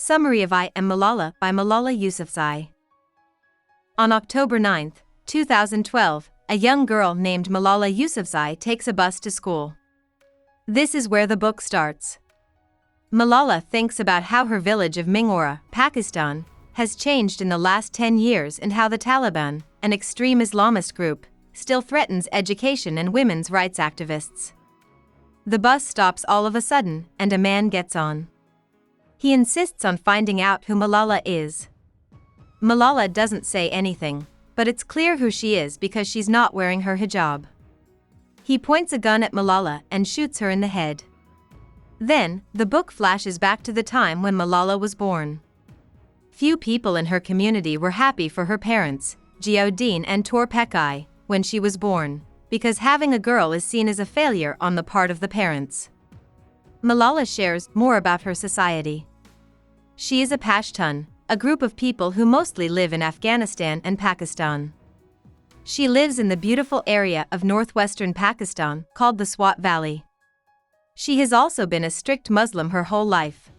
Summary of I Am Malala by Malala Yousafzai. On October 9, 2012, a young girl named Malala Yousafzai takes a bus to school. This is where the book starts. Malala thinks about how her village of Memoir, Pakistan, has changed in the last 10 years and how the Taliban, an extreme Islamist group, still threatens education and women's rights activists. The bus stops all of a sudden, and a man gets on. He insists on finding out who Malala is. Malala doesn't say anything, but it's clear who she is because she's not wearing her hijab. He points a gun at Malala and shoots her in the head. Then, the book flashes back to the time when Malala was born. Few people in her community were happy for her parents, Jiodine and Torpekai, when she was born, because having a girl is seen as a failure on the part of the parents. Malala shares more about her society. She is a Pashtun, a group of people who mostly live in Afghanistan and Pakistan. She lives in the beautiful area of northwestern Pakistan called the Swat Valley. She has also been a strict Muslim her whole life.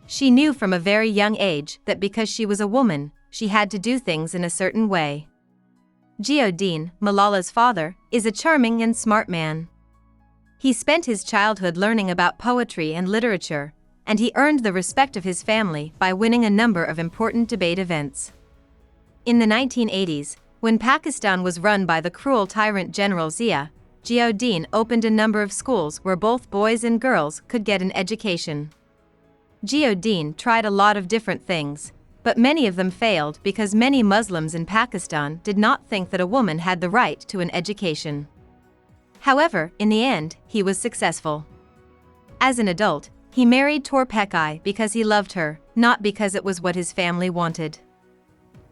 She knew from a very young age that because she was a woman, she had to do things in a certain way. Jiodine, Malala's father, is a charming and smart man. He spent his childhood learning about poetry and literature, and he earned the respect of his family by winning a number of important debate events. In the 1980s, when Pakistan was run by the cruel tyrant General Zia, Jiodine opened a number of schools where both boys and girls could get an education. Jiodine tried a lot of different things, but many of them failed because many Muslims in Pakistan did not think that a woman had the right to an education. However, in the end, he was successful. As an adult, he married Torpekai because he loved her, not because it was what his family wanted.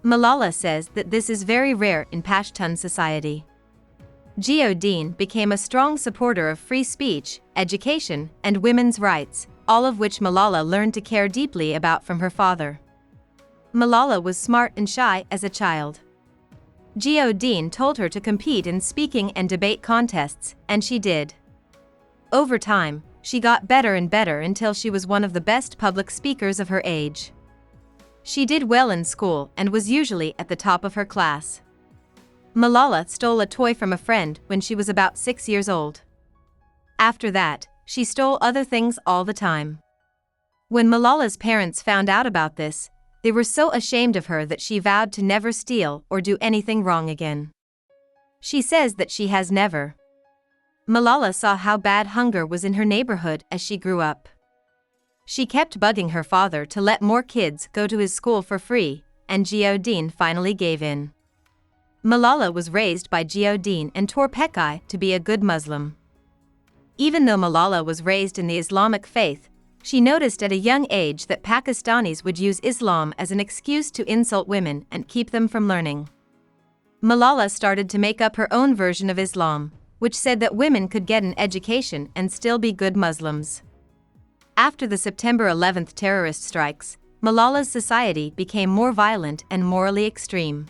Malala says that this is very rare in Pashtun society. Jiodine became a strong supporter of free speech, education, and women's rights, all of which Malala learned to care deeply about from her father. Malala was smart and shy as a child. Jiodine told her to compete in speaking and debate contests, and she did. Over time, she got better and better until she was one of the best public speakers of her age. She did well in school and was usually at the top of her class. Malala stole a toy from a friend when she was about 6 years old. After that, she stole other things all the time. When Malala's parents found out about this, they were so ashamed of her that she vowed to never steal or do anything wrong again. She says that she has never. Malala saw how bad hunger was in her neighborhood as she grew up. She kept bugging her father to let more kids go to his school for free, and Jiodine finally gave in. Malala was raised by Jiodine and Torpekai to be a good Muslim. Even though Malala was raised in the Islamic faith, she noticed at a young age that Pakistanis would use Islam as an excuse to insult women and keep them from learning. Malala started to make up her own version of Islam, which said that women could get an education and still be good Muslims. After the September 11th terrorist strikes, Malala's society became more violent and morally extreme.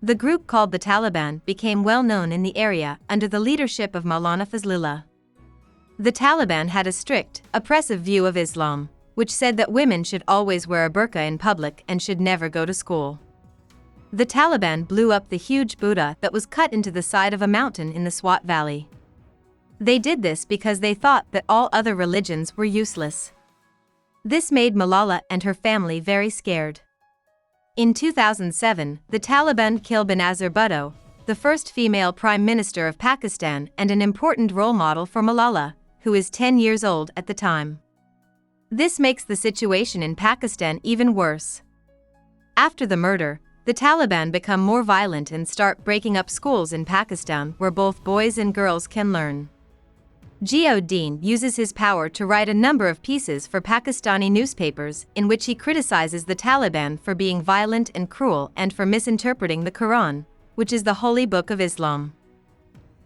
The group called the Taliban became well known in the area under the leadership of Maulana Fazlullah. The Taliban had a strict, oppressive view of Islam, which said that women should always wear a burqa in public and should never go to school. The Taliban blew up the huge Buddha that was cut into the side of a mountain in the Swat Valley. They did this because they thought that all other religions were useless. This made Malala and her family very scared. In 2007, the Taliban killed Benazir Bhutto, the first female prime minister of Pakistan and an important role model for Malala, who is 10 years old at the time. This makes the situation in Pakistan even worse. After the murder, the Taliban become more violent and start breaking up schools in Pakistan where both boys and girls can learn. Jiodine uses his power to write a number of pieces for Pakistani newspapers in which he criticizes the Taliban for being violent and cruel and for misinterpreting the Quran, which is the holy book of Islam.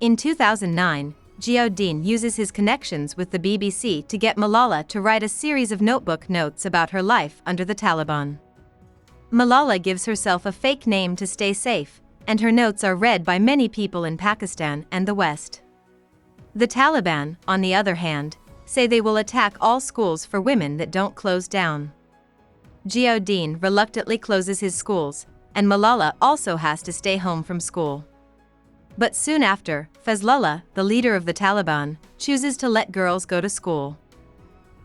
In 2009, Jiodine uses his connections with the BBC to get Malala to write a series of notebook notes about her life under the Taliban. Malala gives herself a fake name to stay safe, and her notes are read by many people in Pakistan and the West. The Taliban, on the other hand, say they will attack all schools for women that don't close down. Ziauddin reluctantly closes his schools, and Malala also has to stay home from school. But soon after, Fazlullah, the leader of the Taliban, chooses to let girls go to school.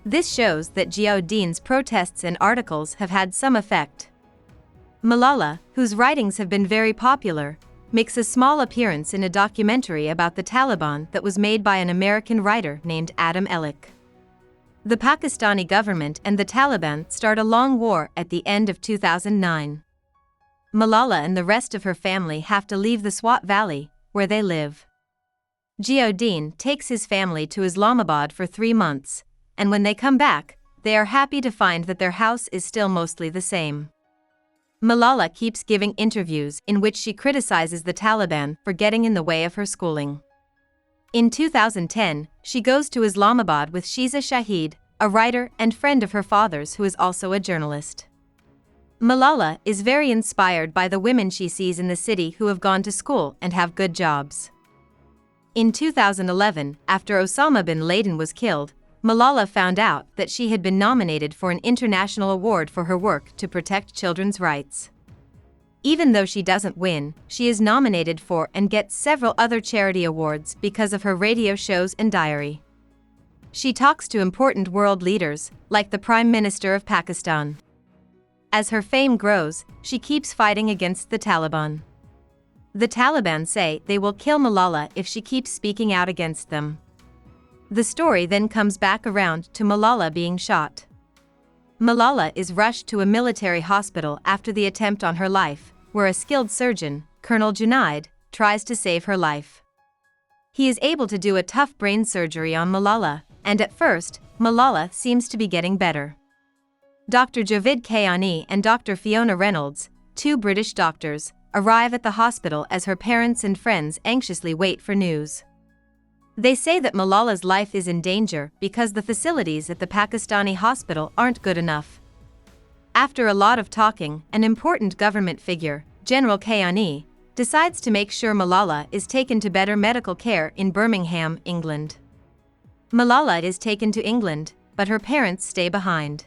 This shows that Ziauddin's protests and articles have had some effect. Malala, whose writings have been very popular, makes a small appearance in a documentary about the Taliban that was made by an American writer named Adam Ellick. The Pakistani government and the Taliban start a long war at the end of 2009. Malala and the rest of her family have to leave the Swat Valley, where they live. Ziauddin takes his family to Islamabad for 3 months, and when they come back, they are happy to find that their house is still mostly the same. Malala keeps giving interviews in which she criticizes the Taliban for getting in the way of her schooling. In 2010, she goes to Islamabad with Shiza Shahid, a writer and friend of her father's who is also a journalist. Malala is very inspired by the women she sees in the city who have gone to school and have good jobs. In 2011, after Osama bin Laden was killed, Malala found out that she had been nominated for an international award for her work to protect children's rights. Even though she doesn't win, she is nominated for and gets several other charity awards because of her radio shows and diary. She talks to important world leaders, like the Prime Minister of Pakistan. As her fame grows, she keeps fighting against the Taliban. The Taliban say they will kill Malala if she keeps speaking out against them. The story then comes back around to Malala being shot. Malala is rushed to a military hospital after the attempt on her life, where a skilled surgeon, Colonel Junaid, tries to save her life. He is able to do a tough brain surgery on Malala, and at first, Malala seems to be getting better. Dr. Javid Kayani and Dr. Fiona Reynolds, 2 British doctors, arrive at the hospital as her parents and friends anxiously wait for news. They say that Malala's life is in danger because the facilities at the Pakistani hospital aren't good enough. After a lot of talking, an important government figure, General Kayani, decides to make sure Malala is taken to better medical care in Birmingham, England. Malala is taken to England, but her parents stay behind.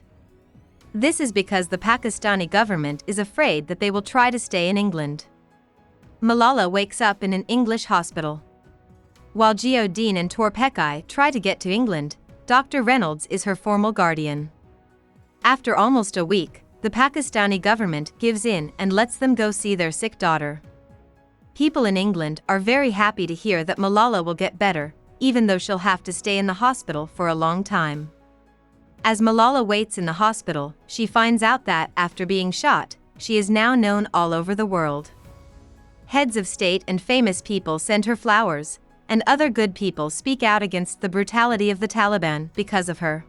This is because the Pakistani government is afraid that they will try to stay in England. Malala wakes up in an English hospital. While Ziauddin and Torpekai try to get to England, Dr. Reynolds is her formal guardian. After almost a week, the Pakistani government gives in and lets them go see their sick daughter. People in England are very happy to hear that Malala will get better, even though she'll have to stay in the hospital for a long time. As Malala waits in the hospital, she finds out that, after being shot, she is now known all over the world. Heads of state and famous people send her flowers, and other good people speak out against the brutality of the Taliban because of her.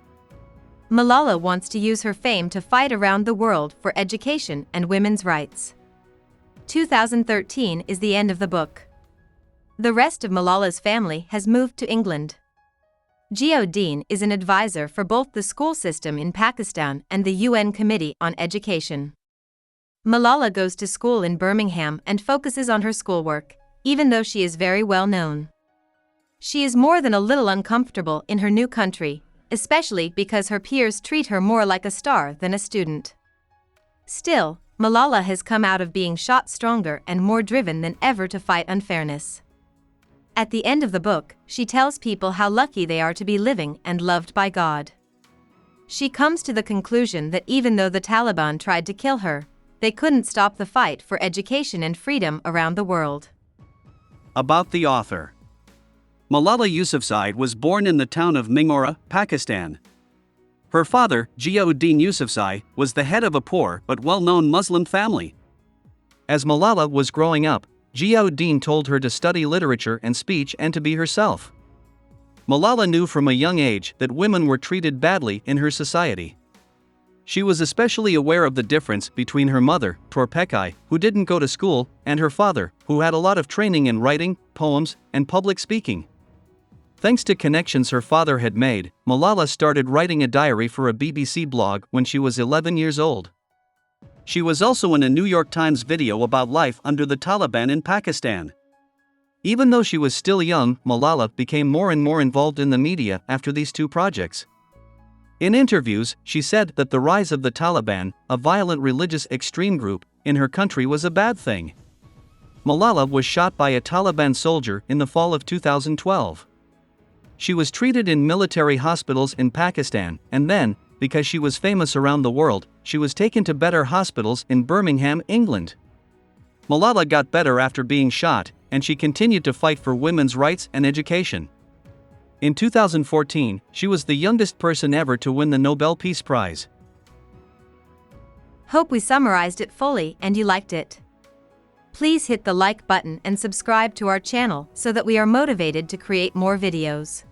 Malala wants to use her fame to fight around the world for education and women's rights. 2013 is the end of the book. The rest of Malala's family has moved to England. Ziauddin is an advisor for both the school system in Pakistan and the UN Committee on Education. Malala goes to school in Birmingham and focuses on her schoolwork, even though she is very well known. She is more than a little uncomfortable in her new country, especially because her peers treat her more like a star than a student. Still, Malala has come out of being shot stronger and more driven than ever to fight unfairness. At the end of the book, she tells people how lucky they are to be living and loved by God. She comes to the conclusion that even though the Taliban tried to kill her, they couldn't stop the fight for education and freedom around the world. About the author. Malala Yousafzai was born in the town of Memoir, Pakistan. Her father, Ziauddin Yousafzai, was the head of a poor but well-known Muslim family. As Malala was growing up, Ziauddin told her to study literature and speech and to be herself. Malala knew from a young age that women were treated badly in her society. She was especially aware of the difference between her mother, Torpekai, who didn't go to school, and her father, who had a lot of training in writing, poems, and public speaking. Thanks to connections her father had made, Malala started writing a diary for a BBC blog when she was 11 years old. She was also in a New York Times video about life under the Taliban in Pakistan. Even though she was still young, Malala became more and more involved in the media after these 2 projects. In interviews, she said that the rise of the Taliban, a violent religious extreme group, in her country was a bad thing. Malala was shot by a Taliban soldier in the fall of 2012. She was treated in military hospitals in Pakistan, and then, because she was famous around the world, she was taken to better hospitals in Birmingham, England. Malala got better after being shot, and she continued to fight for women's rights and education. In 2014, she was the youngest person ever to win the Nobel Peace Prize. Hope we summarized it fully and you liked it. Please hit the like button and subscribe to our channel so that we are motivated to create more videos.